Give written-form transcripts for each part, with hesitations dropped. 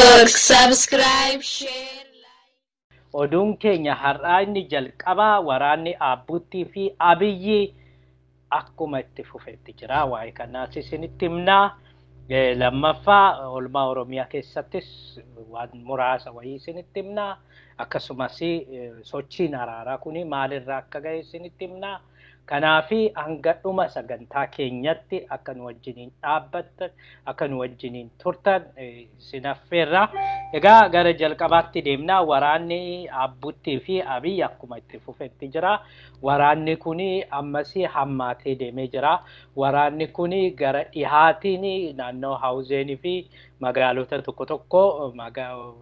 subscribe, share. Oduun keenya har'aa inni jalqabaa waraanni Abbuttii fi Abiyyi akkuma itti fufetti jira. Waa'ee kanaas isinitti himnaa. Lammaffaa oolmaa Oromiyaa keessattis waan muraasa wayii isinitti himnaa. Akkasumas sochiin araaraa kun maalirraa akka ga'e isinitti himnaa. Kanaafi hanga dhuma sagantaa keenyatti akka nu wajjiniin dhaabbattan, akka nu wajjiniin turtan isin affeerra. Egaa gara jalqabaatti deemnaa. Waraanni Abbuttii fi Abiyyi akkuma itti fufetti jira. Waraanni kun ammas hammaatee deemee jira. Waraanni kun gara dhihaatiin naannoo Haawuzeenii fi magaalota tokko tokko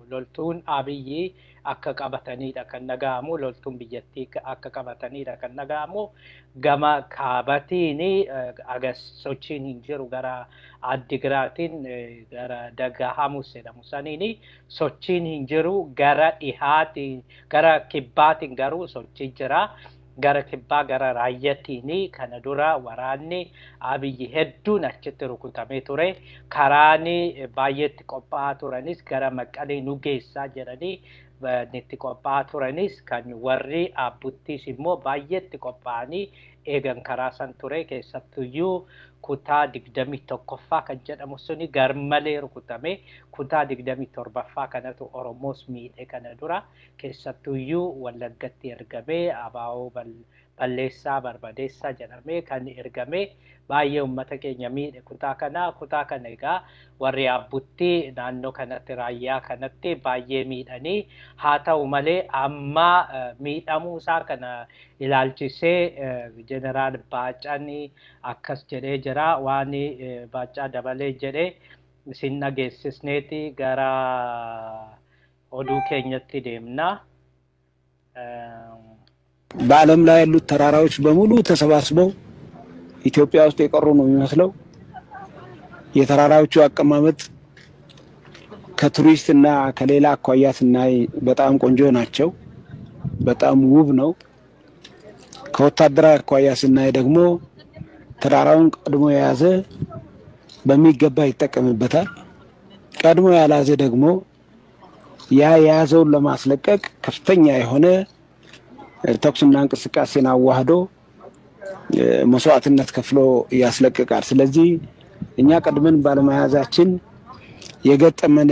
loltuun Abiyyi akka qabatanidha kan dhaga'amu. Loltuun biyyattii akka qabatanidha kan dhaga'amu. Gama kaabatiin sochiin hin jiru. Gara Addigiraatiin gara Daga Hamus jedhamu saniin sochiin hin jiru. Gara dhihaatiin gara kibbaatiin garuu sochii jira. Gara kibbaa gara Raayyaatiin kana dura waraanni Abiyyi hedduun achitti rukutamee ture. Karaan baay'eetti qophaa'aa turanis gara Maqalee nu geessaa jedhanii itti qophaa'aa turanis kan warri Abbuttiis immoo baay'eetti qophaa'anii eegan karaa san ture. Keessattuyyuu kutaa 21ffaa kan jedhamu suni garmalee rukutame. Kutaa 27ffaa kanatu Oromoos miidhe kana dura. Keessattuyyuu Wallaggatti ergamee abaa'oo balleessaa barbadeessaa jedhamee kan ergamee baay'ee uummata keenya miidhe kutaa kana egaa warri Abbuttii naannoo kanatti Raayyaa kanatti baay'ee miidhanii. Haa ta'u malee amma miidhamuu isaa kana ilaalchisee Jeneraal Baacaan akkas jedhee jira. Waan Baacaa dabalee jedhee isin dhageessisneeti gara oduu keenyatti deemna. በዓለም ላይ ያሉት ተራራዎች በሙሉ ተሰባስበው ኢትዮጵያ ውስጥ የቀሩ ነው የሚመስለው። የተራራዎቹ አቀማመጥ ከቱሪስት እና ከሌላ አኳያ ስናይ በጣም ቆንጆ ናቸው። በጣም ውብ ነው። ከወታደራዊ አኳያ ስናይ ደግሞ ተራራውን ቀድሞ የያዘ በሚገባ ይጠቀምበታል። ቀድሞ ያላዘ ደግሞ ያ የያዘውን ለማስለቀቅ ከፍተኛ የሆነ ተኩስና እንቅስቃሴን አዋህዶ መስዋዕትነት ከፍሎ ያስለቅቃል። ስለዚህ እኛ ቀድመን ባለመያዛችን የገጠመን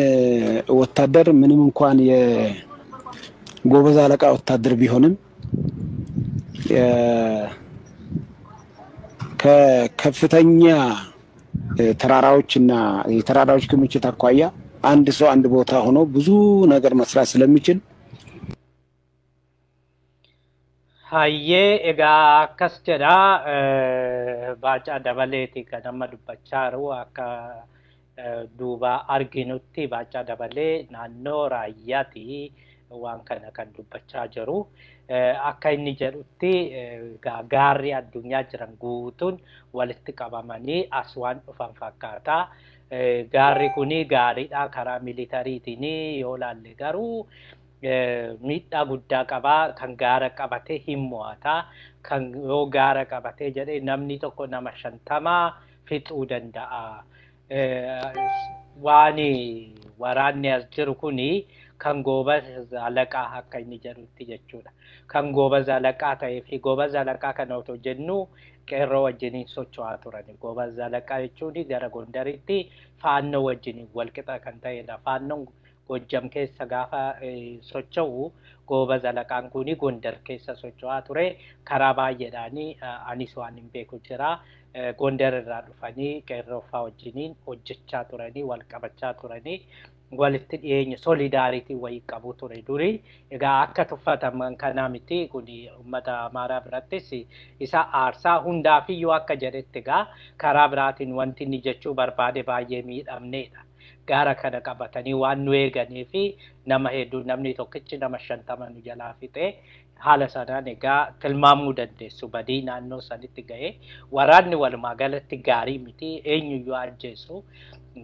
ወታደር ምንም እንኳን የጎበዝ አለቃ ወታደር ቢሆንም ከከፍተኛ ተራራዎችና የተራራዎች ክምችት አኳያ አንድ ሰው አንድ ቦታ ሆኖ ብዙ ነገር መስራት ስለሚችል Hayyee egaa akkas jedha. Baacaa dabaleeti kan amma dubbachaa jiru. Akka duuba arginutti Baacaa dabalee naannoo Raayyaati waan kana kan dubbachaa jiru. Akka inni jedhutti gaarri addunyaa jiran guutuun walitti qabamanii as waan dhufan fakkaata. Gaarri kuni gaariidha karaa militariitiin yoo ilaalle garuu miidhaa guddaa qabaa. Kan gaara qabatee hin mo'ata. Kan yoo gaara qabatee jedhee namni tokko nama 50 fixuu danda'a. Waan waraanni as jiru kuni kan goobaza alaqaa akka inni jedhutti jechuudha. Kan goobaza alaqaa ta'ee fi goobaza alaqaa kana otoo jennu qeerroo wajjiniin socho'aa turan. Goobaza alaqaa jechuun gara Gondaritti faannoo wajjiniin walqixa kan ta'edha. Faannoon Gojjam keessa gaafa socho'u goobaza alaqaan kun Gondar keessa socho'aa ture. Karaa baay'eedhaanii anis waan hin beeku jira. Gondar irraa dhufanii qeerroofaa wajjiniin hojjechaa turanii wal qabachaa turanii walitti dhiyeenya solidaaritii wayii qabu ture duri. Egaa akka tuffataman kanaa miti kun uummata Amaaraa birattis isa aarsaa hundaafiyyuu akka jedhetti egaa karaa biraatiin wanti inni jechuu barbaade baay'ee miidhamneedha. Gaara kana qabatanii waan nu eeganii fi nama hedduu namni tokkichi nama 50 nu jalaa fixee haala sanaan egaa tilmaamuu dandeessu. Badii naannoo sanitti ga'ee waraanni walumaa galatti gaarii miti. Eenyuyyuu ajjeesu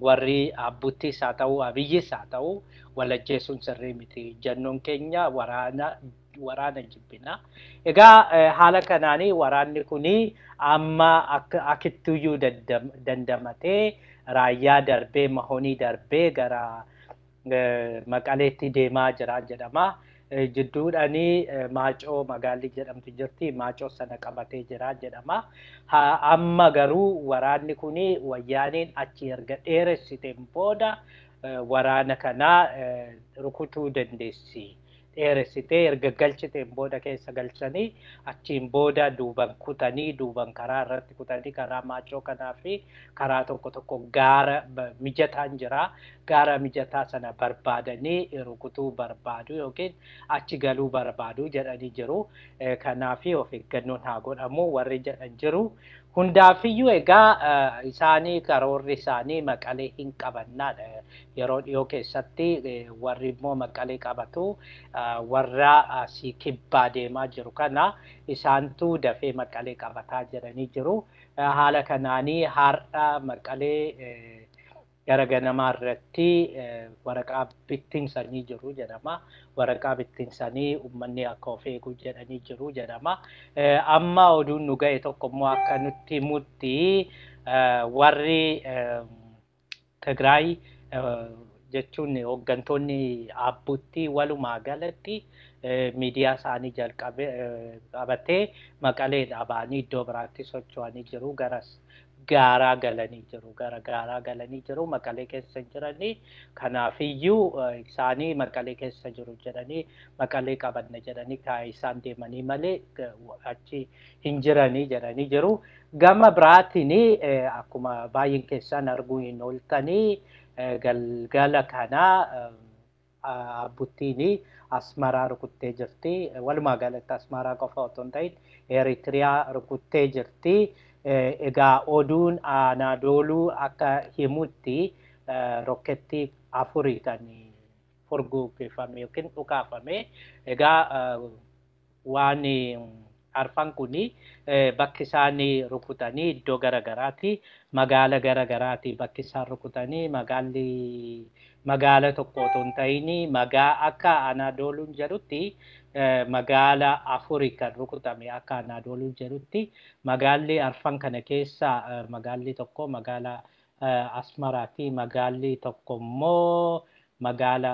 warri Abbuttiis haa ta'u Abiyyiis haa ta'u wal ajjeesuun sirrii miti. Jannoon keenya waraana jibbina. Egaa haala kanaanii waraanni kuni amma akittuyyuu dandamatee Raayyaa darbee Mahonii darbee gara Maqaleetti deemaa jira jedhama. Jidduudhaanii maacoo magaalli jedhamtu jirti. Maacoo sana qabatee jira jedhama. Amma garuu waraanni kun wayyaaniin achi erga dheeressiteen booda waraana kanaa rukutuu dandeessi. Dheeressitee erga galchiteen booda keessa galchanii achiin booda duuban kutanii duuban karaa irratti kutanii karaa maacoo kanaa fi karaa tokko tokko gaara mijataan jira. Gaara mijataa sana barbaadanii rukutuu barbaadu yookiin achi galuu barbaadu jedhanii jiru. Kanaafi of eeggannoon haa godhamu warri jedhan jiru. Hundaafiyyuu egaa isaanii karoorri isaanii Maqalee hin qabannaadha. Yeroo dhiyoo keessatti warri immoo Maqalee qabatu warra asii kibbaa deemaa jiru kana isaantu dafee Maqalee qabataa jedhanii jiru. Haala kanaanii har'a Maqalee gara ganamaa irratti waraqaa bittinsanii jiru jedhama. Waraqaa bittinsanii uummanni akka of eegu jedhanii jiru jedhama. Amma oduun nu ga'e tokko immoo akka nutti himutti warri Tigraay jechuun hooggantoonni Abbuutti walumaa galatti miidiyaa isaanii qabatee Maqaleedhaa ba'anii iddoo biraatti socho'anii jiru. Gaaraa galanii jiru. Gara gaaraa galanii jiru. Maqalee keessa jiranii. Kanaafiyyuu isaanii Maqalee keessa jiru jedhanii Maqalee qabanna jedhanii isaan deemanii malee achi hin jiranii jedhanii jiru. Gama biraatiin akkuma baay'een keessan arguu hin ooltanii galgala kanaa Abbuttiin Asmaraa rukuttee jirti. Walumaa galatti Asmaraa qofa otoo hin ta'in Eritiriyaa rukuttee jirti. Egaa oduun Anaadooluu akka himutti rokkeettii afurii kan furguggifame yookiin dhukaafame. Egaa waan arfan kuni bakki isaan rukutanii iddoo garagaraati. Magaala garagaraati bakki isaan rukutanii magaala tokko otoo hin ta'in akka Anaadooluun jedhutti magala afurii kan rukutame akka Anaadooluu jedhutti magaalli arfan kana keessa magaalli tokko magaala Asmaraati. Magaalli tokko immoo magaala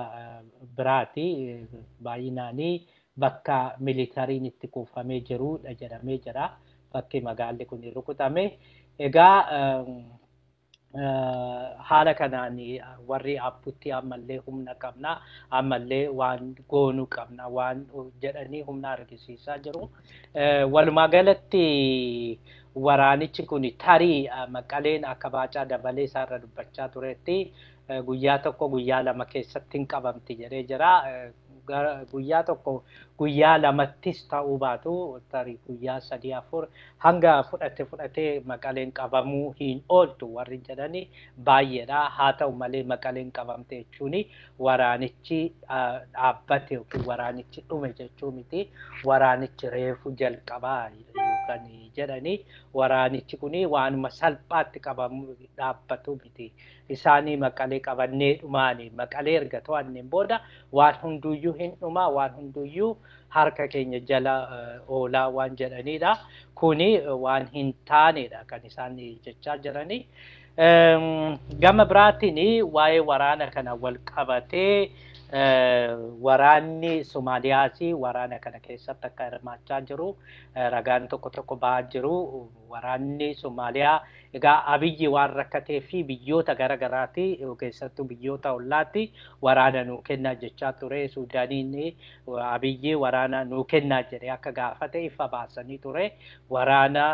biraati. Baay'inaanii bakka militariin itti kuufamee jirudha jedhamee jira. Bakki magaalli kun rukutame. Egaa haala kanaan warri Abbuutti ammallee humna qabna, ammallee waan goonuu qabna waan jedhanii humna argisiisaa jiru. Walumaa galatti waraanichi kun tarii Maqaleen akka Baacaa Dabalee isaarra dubbachaa turetti guyyaa tokko guyyaa lama keessatti hin qabamti jedhee jira. Guyyaa tokko guyyaa lamattis ta'uu baatu tarii guyyaa sadii afur hanga fudhatee Maqaleen qabamuu hin ooltu warri jedhani baay'eedha. Haa ta'u malee Maqaleen qabamte jechuun waraanichi dhaabbate yookiin waraanichi dhume jechuu miti. Waraanichi reefu jalqabaa kan jedhani waraanichi kun waanuma salphaatti qabamu dhaabbatu miti. Isaanii Maqalee qabannee dhumaani Maqalee erga to'anneen booda waan hunduyyuu hin dhumaa waan hunduyyuu harka keenya jala oolaa waan jedhanidha. Kuni waan hin taanedha kan isaan jechaa jirani. Gama biraatiin waa'ee waraana kana wal qabatee waraanni Somaaliyaas waraana kana keessatti akka hirmaachaa jiru ragaan tokko tokko ba'aa jiru. Waraanni Somaaliyaa egaa Abiyyi waan rakkatee fi biyyoota garagaraati keessattuu biyyoota ollaatti waraana nuu kennaa jechaa ture. Suudaaniin Abiyyi waraana nuu kennaa jedhee akka gaafate ifa baasanii ture. Waraana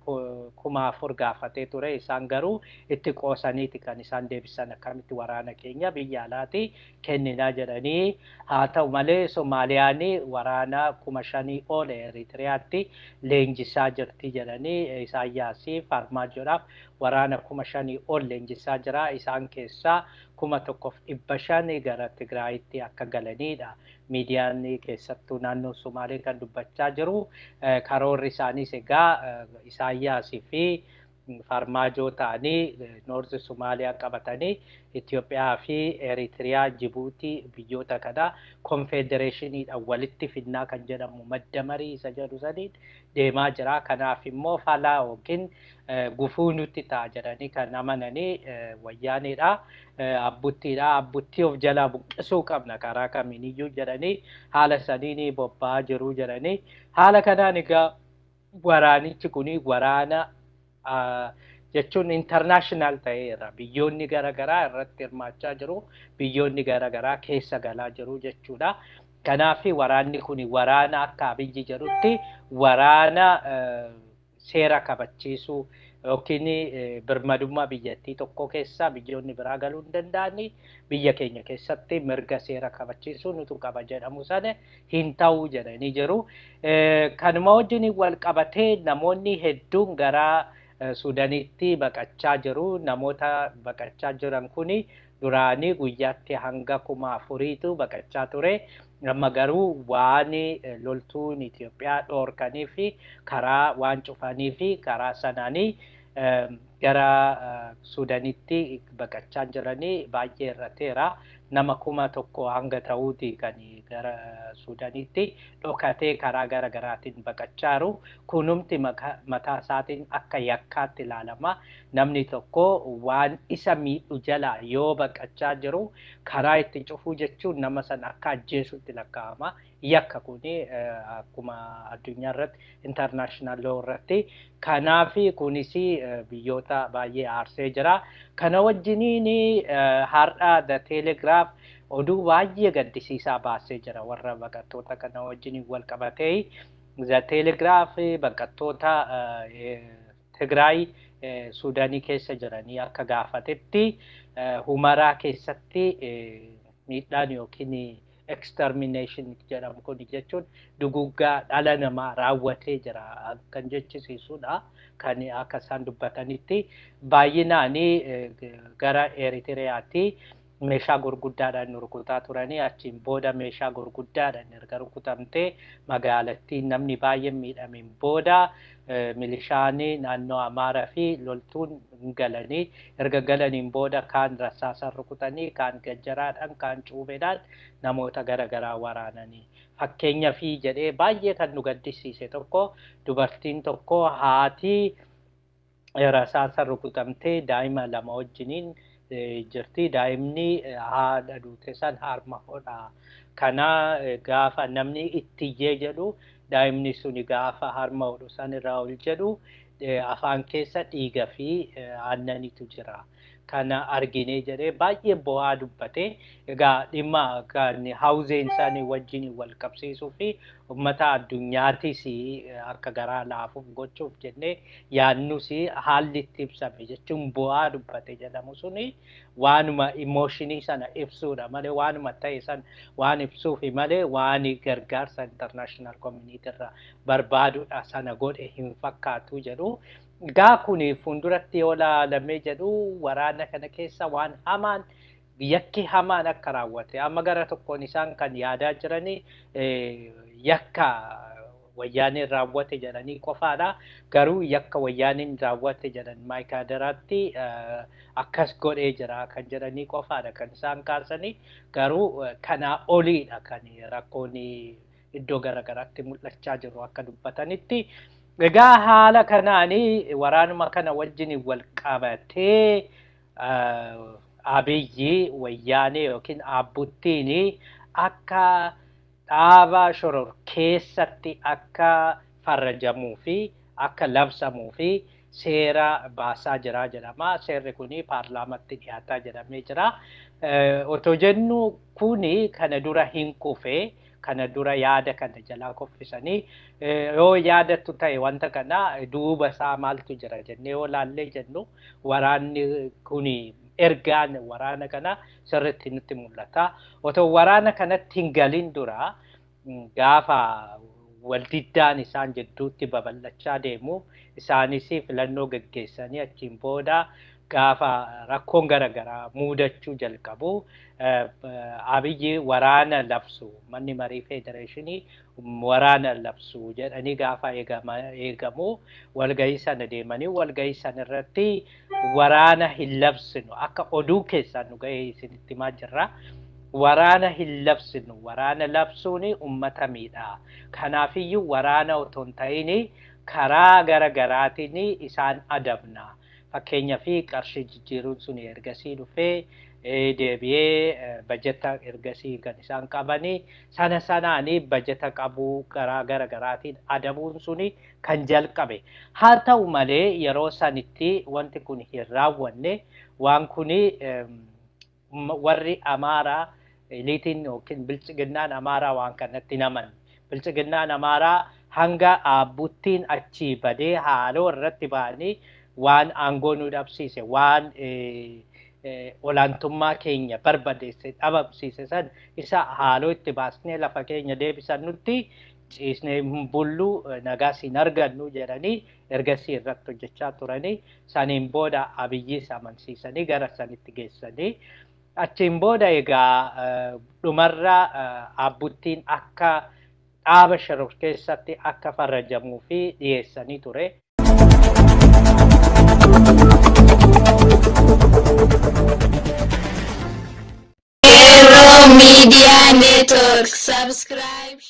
4,000 gaafatee ture. Isaan garuu itti qoosaniiti kan isaan deebisan akkamitti waraana keenya biyya alaati kenninaa jedhanii. Haa ta'u malee Somaaliyaan waraana 5,000 ol Eritiriyaatti leenjisaa jirti jedhanii Isaayyaasii Farmaajoodhaaf waraana 5,000 ol leenjisaa jira. Isaan keessaa 1,500 gara Tigraayitti akka galanidha. Miidiyaan keessattuu naannoo Somaalee kan dubbachaa jiru. Karoorri isaaniis egaa Isaayyaasii fi farmaajoo ta'anii Noorzi Somaaliyaa qabatanii Itoophiyaa fi Eritiriyaa, Jibuutii biyyoota kana konfedereeshiniidhaan walitti finnaa kan jedhamu madda marii isa jedhu saniin deemaa jira. Kanaaf immoo falaa yookiin gufuu nutti ta'a jedhanii kan amananii wayyaaneedha. Abbuttiidha. Abbuttii of jalaa buqqisuu qabna karaa kamiiniyyuu jedhanii haala saniin bobba'aa jiru jedhanii haala kanaan egaa waraanichi kuni waraana jechuun international ta'eera. Biyyoonni garaagaraa irratti hirmaachaa jiru. Biyyoonni garaagaraa keessa galaa jiru jechuudha. Kanaaf waraanni kun waraana akka Abiyyi jedhutti waraana seera kabachiisuu yookiin birmadummaa biyyattii tokko keessa biyyoonni biraa galuu hin danda'ani. Biyya keenya keessatti mirga seera kabachiisuu nutu qaba jedhamu sana hin ta'u jedhanii jiru. Kanuma wajjin wal qabatee namoonni hedduun gara Suudaanitti baqachaa jiru. Namoota baqachaa jiran kuni duraanii guyyaatti hanga 4,000tu baqachaa ture. Amma garuu waan loltuun Itoophiyaa dhoorkanii fi karaa waan cufanii fi karaa sanaanii gara Suudaanitti baqachaa jiranii baay'ee irrateera. Nama 1,000 hanga ta'uuti kan gara Suudaanitti dhokatee karaa garaagaraatiin baqachaa jiru. Kunumti mataa isaatiin akka yakkaatti ilaalama. Namni tokko waan isa miidhu jala yoo baqachaa jiru karaa itti cufuu jechuun nama sana akka ajjeesutti lakkaa'ama. Yakka kuni akkuma addunyaa irratti international law irratti. Kanaaf kunis biyyoota baay'ee aarsee jira. Kana wajjiniin har'a The Telegraph oduu baay'ee gaddisiisaa baasee jira warra baqattoota kana wajjiniin wal qabatee. The Telegraph baqattoota Tigraay Suudaanii keessa jiranii akka gaafatetti Humaraa keessatti miidhaan yookiin extermination jedhamu kun jechuun duguggaa dhala namaa raawwatee jira kan jechisiisudha. Kan akka isaan dubbatanitti baay'inaan gara Eritiriyaatti meeshaa gurguddaadhaan rukutaa turanii achiin booda meeshaa gurguddaadhaan erga rukutamtee magaalattiin namni baay'een miidhameen booda milishaan naannoo Amaaraa fi loltuun galanii erga galaniin booda kaan rasaasaan rukutanii kaan gajjaraadhaan kaan cuubeedhaan namoota garaagaraa waraananii. Fakkeenyaaf jedhee baay'ee kan nu gaddisiise tokko dubartiin tokko haati rasaasaan rukutamtee daa'ima 2 wajjiniin jirti. Daa'imni haadha duute san harma hodhaa. Kana gaafa namni ittiyee jedhu daa'imni suni gaafa harma hodhu san irraa ol jedhu afaan keessa dhiiga fi aannanitu jira. Kana arginee jedhee baay'ee bo'aa dubbate. Egaa dhimma kan haawuzeen isaanii wajjin wal qabsiisuu fi uummata addunyaatis akka garaa laafuuf gochuuf jennee yaannus haalli itti ibsame jechuun bo'aa dubbate jedhamu suni waanuma emooshinii sana ibsuudha malee waanuma ta'e san waan ibsuuf malee waan gargaarsa international community irraa barbaaduudha sana godhe hin fakkaatu jedhu. Egaa kun fuulduratti yoo ilaalamee jedhu waraana kana keessa waan hamaan yakki hamaan akka raawwate amma gara tokkoon isaan kan yaadaa jiranii yakka wayyaaniin raawwate jedhanii qofaadha. Garuu yakka wayyaaniin raawwate jedhan Maayikaadiraatti akkas godhee jira kan jedhanii qofaadha kan isaan kaasanii. Garuu kanaa oliidha kan rakkoon iddoo garaagaraatti mul'achaa jiru akka dubbatanitti. Egaa haala kanaanii waraanuma kana wajjin wal qabatee Abiyyi wayyaanee yookiin abbuttiin akka dhaaba shororkeessatti akka farrajamuu fi akka labsamuu fi seera baasaa jira jedhama. Seerri kuni paarlaamatti dhiyaataa jedhamee jira. Otoo jennu kuni kana dura hin kufe. Kana dura yaada kana jalaa koffisanii yoo yaadattu ta'e wanta kana duuba isaa maaltu jira jennee yoo laallee jennu waraanni kuni ergaan waraana kana sirriitti nutti mul'ata. Otoo waraana kanatti hin galin dura gaafa waldiddaan isaan jidduutti babal'achaa deemu isaanis filannoo gaggeessanii achiin booda gaafa rakkoon garaagaraa muudachuu jalqabu Abiyyi waraana labsu manni marii federeeshinii waraana labsuu jedhanii gaafa eegamu walgahii sana deemanii walgahii sana irratti waraana hin labsinu akka oduu keessaan nu gahee isinitti himaa jirra. Waraana hin labsinu waraana labsuuni ummata miidhaa. Kanaafiyyuu waraana otoo hin ta'in karaa gara garaatiin isaan adabna. Fakkeenyaa fi qarshii jijjiiruun sun ergasii dhufee deebi'ee bajeta ergasii kan isaan qabanii sanaanii bajeta qabuu karaa gara garaatiin adabuun suni kan jalqabe. Haa ta'u malee yeroo sanitti wanti kun hin raawwanne waan kuni warri Amaaraa eliitiin yookiin bilchiginnaan Amaaraa waan kanatti naman. Bilchiginnaan Amaaraa hanga Abbuttiin achii badee haaloo irratti ba'anii waan aangoo nu dhabsiise waan olaantummaa keenya barbadeesse dhabamsiise san isa haaloo itti baasnee lafa keenya deebisan nutti ciisnee bullu nagaas hin argannu jedhanii ergasii irratti hojjechaa turanii saniin booda Abiyyiis amansiisanii gara sanitti geessanii achiin booda egaa dhumarraa Abbuttiin akka dhaaba shororkeessatti akka farrajamuu fi dhiyeessanii ture. Media Network, subscribe.